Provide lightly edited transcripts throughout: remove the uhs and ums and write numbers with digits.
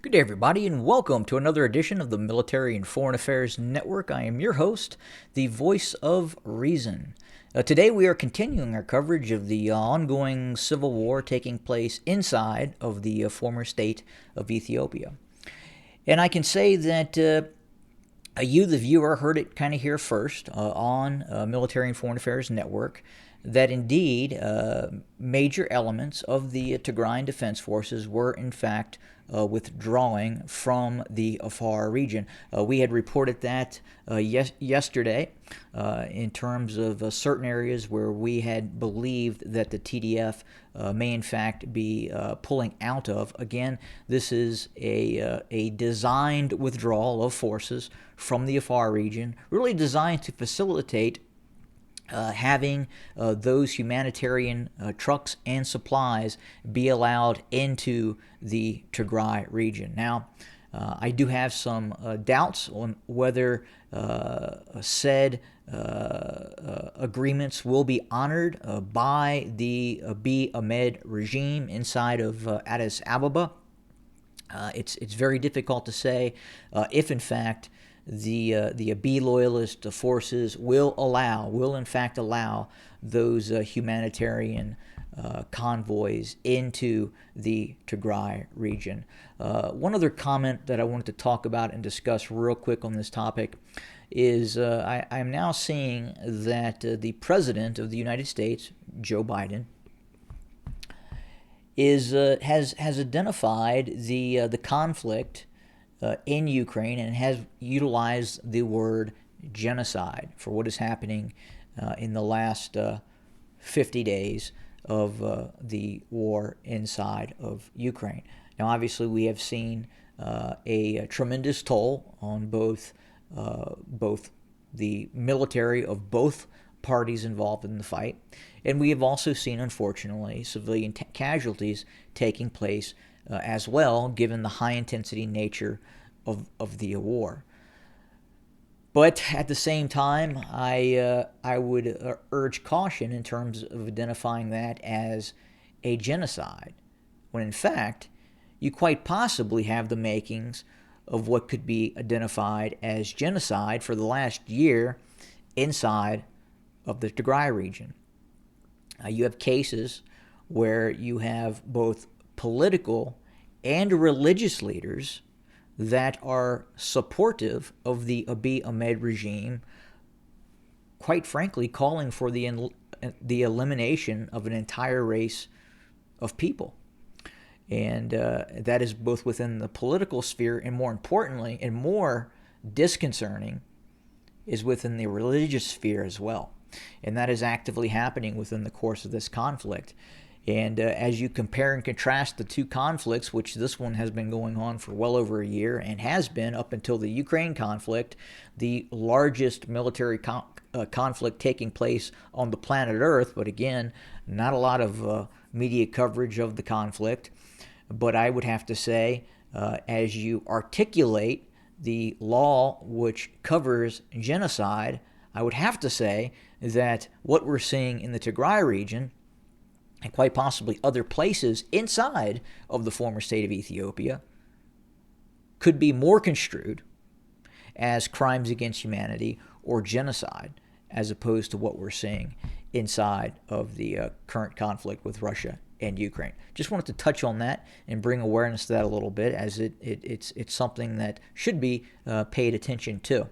Good day, everybody, and welcome to another edition of the Military and Foreign Affairs Network. I am your host, the voice of reason. Today, we are continuing our coverage of the ongoing civil war taking place inside of the former state of Ethiopia. And I can say that you, the viewer, heard it kind of here first on Military and Foreign Affairs Network, that indeed major elements of the Tigrayan Defense Forces were in fact withdrawing from the Afar region. We had reported that yesterday in terms of certain areas where we had believed that the TDF may in fact be pulling out of. Again, this is a designed withdrawal of forces from the Afar region, really designed to facilitate having those humanitarian trucks and supplies be allowed into the Tigray region. Now, I do have some doubts on whether said agreements will be honored by the Abiy Ahmed regime inside of Addis Ababa. It's very difficult to say if, in fact, the Abiy loyalist forces will in fact allow those humanitarian convoys into the Tigray region. One other comment that I wanted to talk about and discuss real quick on this topic is I'm now seeing that the President of the United States, Joe Biden, has identified the conflict in Ukraine and has utilized the word genocide for what is happening in the last 50 days of the war inside of Ukraine. Now, obviously, we have seen a tremendous toll on both the military of both parties involved in the fight, and we have also seen, unfortunately, civilian casualties taking place as well, given the high-intensity nature of the war. But at the same time, I would urge caution in terms of identifying that as a genocide, when in fact, you quite possibly have the makings of what could be identified as genocide for the last year inside of the Tigray region. You have cases where you have both political and religious leaders that are supportive of the Abiy Ahmed regime, quite frankly, calling for the elimination of an entire race of people. And that is both within the political sphere and, more importantly, and more disconcerting, is within the religious sphere as well. And that is actively happening within the course of this conflict. And as you compare and contrast the two conflicts, which this one has been going on for well over a year and has been up until the Ukraine conflict, the largest military conflict taking place on the planet Earth, but again, not a lot of media coverage of the conflict. But I would have to say, as you articulate the law which covers genocide, I would have to say that what we're seeing in the Tigray region, and quite possibly other places inside of the former state of Ethiopia, could be more construed as crimes against humanity or genocide, as opposed to what we're seeing inside of the current conflict with Russia and Ukraine. Just wanted to touch on that and bring awareness to that a little bit, as it's something that should be paid attention to.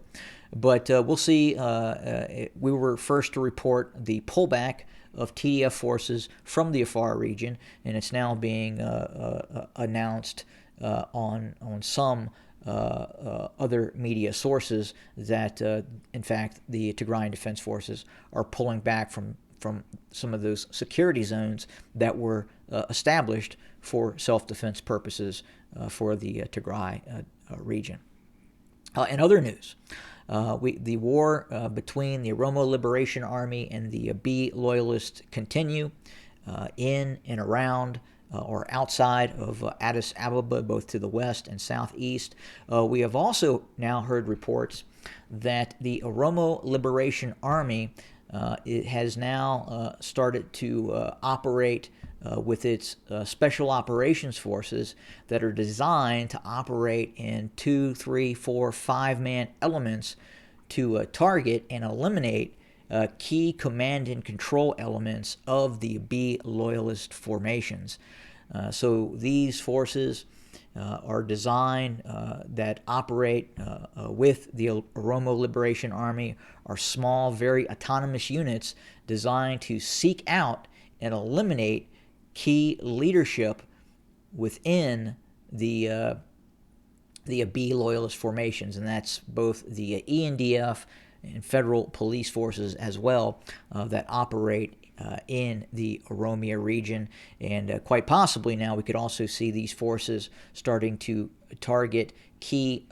But we'll see. We were first to report the pullback of TDF forces from the Afar region, and it's now being announced on some other media sources that, in fact, the Tigrayan Defense Forces are pulling back from some of those security zones that were established for self-defense purposes for the Tigray region. In other news, the war between the Oromo Liberation Army and the Abiy loyalists continue in and around or outside of Addis Ababa, both to the west and southeast. We have also now heard reports that the Oromo Liberation Army it has now started to operate with its special operations forces that are designed to operate in 2, 3, 4, 5-man elements to target and eliminate key command and control elements of the Abiy loyalist formations. So these forces are designed that operate with the Oromo Liberation Army are small, very autonomous units designed to seek out and eliminate key leadership within the Abiy loyalist formations, and that's both the ENDF and federal police forces as well that operate in the Oromia region. And quite possibly now we could also see these forces starting to target key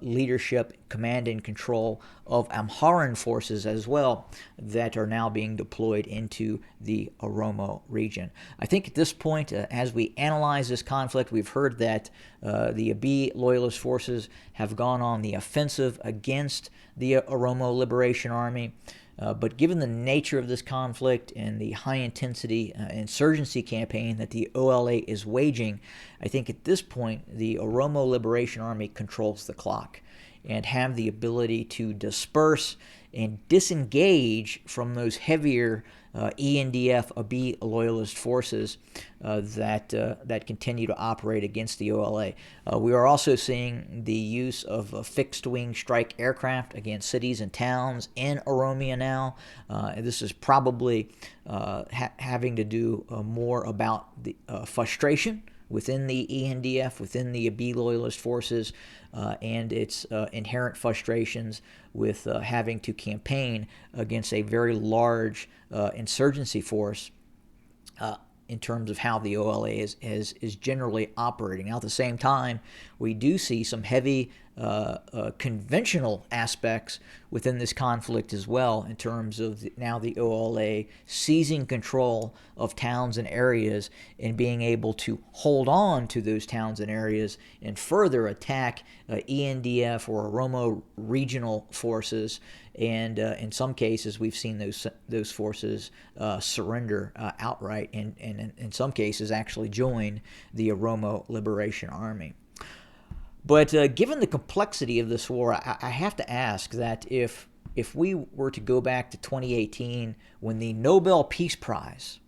leadership, command and control of Amharan forces as well that are now being deployed into the Oromo region. I think at this point, as we analyze this conflict, we've heard that the Abiy loyalist forces have gone on the offensive against the Oromo Liberation Army. But given the nature of this conflict and the high-intensity insurgency campaign that the OLA is waging, I think at this point the Oromo Liberation Army controls the clock and have the ability to disperse and disengage from those heavier ENDF Abiy loyalist forces that continue to operate against the OLA. We are also seeing the use of fixed-wing strike aircraft against cities and towns in Oromia now. This is probably having to do more about the frustration within the ENDF, within the Abiy loyalist forces, and its inherent frustrations with having to campaign against a very large insurgency force in terms of how the OLA is generally operating. Now, at the same time, we do see some heavy conventional aspects within this conflict as well, in terms of now the OLA seizing control of towns and areas and being able to hold on to those towns and areas and further attack ENDF or Oromo regional forces. And in some cases, we've seen those forces surrender outright, and in some cases actually join the Oromo Liberation Army. But given the complexity of this war, I have to ask that if we were to go back to 2018, when the Nobel Peace Prize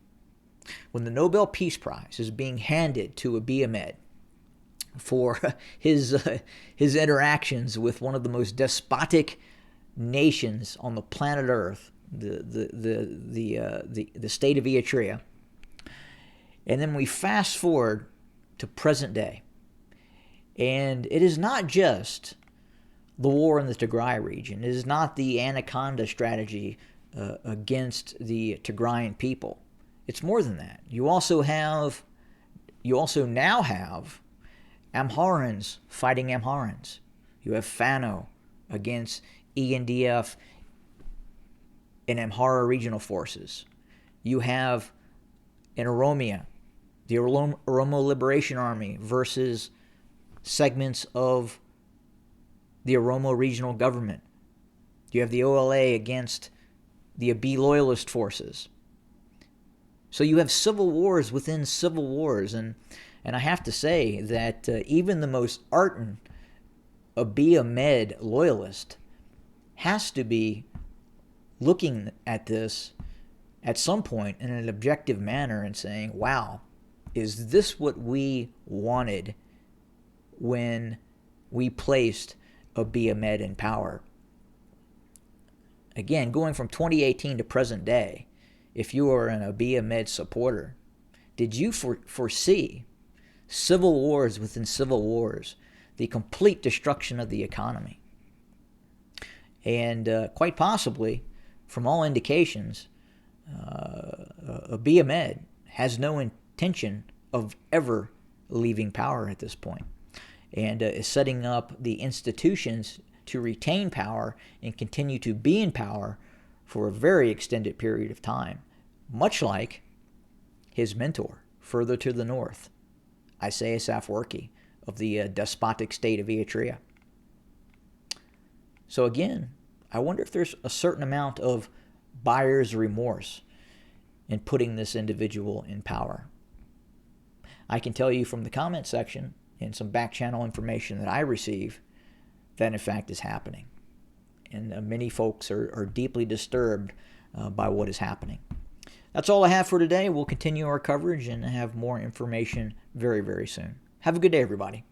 is being handed to Abiy Ahmed for his interactions with one of the most despotic nations on the planet Earth, the state of Eritrea, and then we fast forward to present day. And it is not just the war in the Tigray region. It is not the Anaconda strategy against the Tigrayan people. It's more than that. You also now have Amharans fighting Amharans. You have Fano against ENDF and Amhara regional forces. You have in Oromia, the Oromo Liberation Army versus segments of the Oromo regional government. You have the OLA against the Abiy loyalist forces. So you have civil wars within civil wars, and I have to say that even the most ardent Abiy Ahmed loyalist has to be looking at this at some point in an objective manner and saying, wow, is this what we wanted when we placed Abiy Ahmed in power? Again, going from 2018 to present day, if you are an Abiy Ahmed supporter, did you foresee civil wars within civil wars, the complete destruction of the economy? And quite possibly, from all indications, Abiy Ahmed has no intention of ever leaving power at this point, and is setting up the institutions to retain power and continue to be in power for a very extended period of time, much like his mentor further to the north, Isaias Afwerki of the despotic state of Eritrea. So again, I wonder if there's a certain amount of buyer's remorse and putting this individual in power. I can tell you from the comment section and some back channel information that I receive that in fact is happening. And many folks are deeply disturbed by what is happening. That's all I have for today. We'll continue our coverage and have more information very, very soon. Have a good day, everybody.